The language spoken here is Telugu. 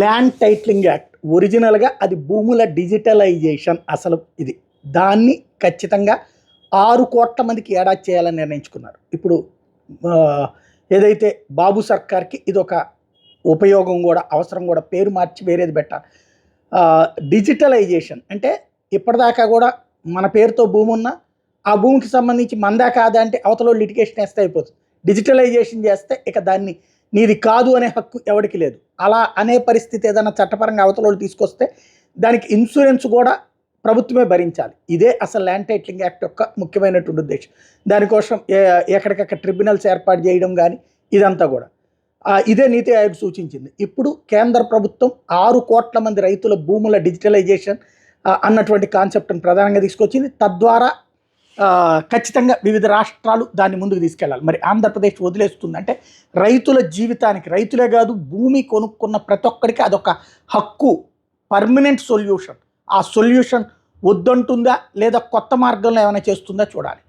ల్యాండ్ టైటిలింగ్ యాక్ట్ ఒరిజినల్గా అది భూముల డిజిటలైజేషన్ అసలు ఇది. దాన్ని ఖచ్చితంగా 6 కోట్ల మందికి ఏడాది చేయాలని నిర్ణయించుకున్నారు. ఇప్పుడు ఏదైతే బాబు సర్కార్కి ఇది ఒక ఉపయోగం కూడా, అవసరం కూడా, పేరు మార్చి వేరేది పెట్టాలి. డిజిటలైజేషన్ అంటే ఇప్పటిదాకా కూడా మన పేరుతో భూమి ఉన్నా ఆ భూమికి సంబంధించి మందా కాదా అంటే అవతల లిటిగేషన్ వేస్తే అయిపోతుంది. డిజిటలైజేషన్ చేస్తే ఇక దాన్ని నీది కాదు అనే హక్కు ఎవరికి లేదు. అలా అనే పరిస్థితి ఏదైనా చట్టపరంగా అవతల తీసుకొస్తే దానికి ఇన్సూరెన్స్ కూడా ప్రభుత్వమే భరించాలి. ఇదే అసలు ల్యాండ్ టైటిలింగ్ యాక్ట్ యొక్క ముఖ్యమైనటువంటి ఉద్దేశం. దానికోసం ఎక్కడికక్కడ ట్రిబ్యునల్స్ ఏర్పాటు చేయడం కానీ ఇదంతా కూడా ఇదే నీతి ఆయోగ్ సూచించింది. ఇప్పుడు కేంద్ర ప్రభుత్వం 6 కోట్ల మంది రైతుల భూముల డిజిటలైజేషన్ అన్నటువంటి కాన్సెప్ట్ని ప్రధానంగా తీసుకొచ్చింది. తద్వారా ఖచ్చితంగా వివిధ రాష్ట్రాలు దాన్ని ముందుకు తీసుకెళ్ళాలి. మరి ఆంధ్రప్రదేశ్ వదిలేస్తుంది అంటే రైతుల జీవితానికి, రైతులే కాదు భూమి కొనుక్కున్న ప్రతి ఒక్కరికి అదొక హక్కు, పర్మనెంట్ సొల్యూషన్. ఆ సొల్యూషన్ వద్దంటుందా లేదా కొత్త మార్గంలో ఏమైనా చేస్తుందా చూడాలి.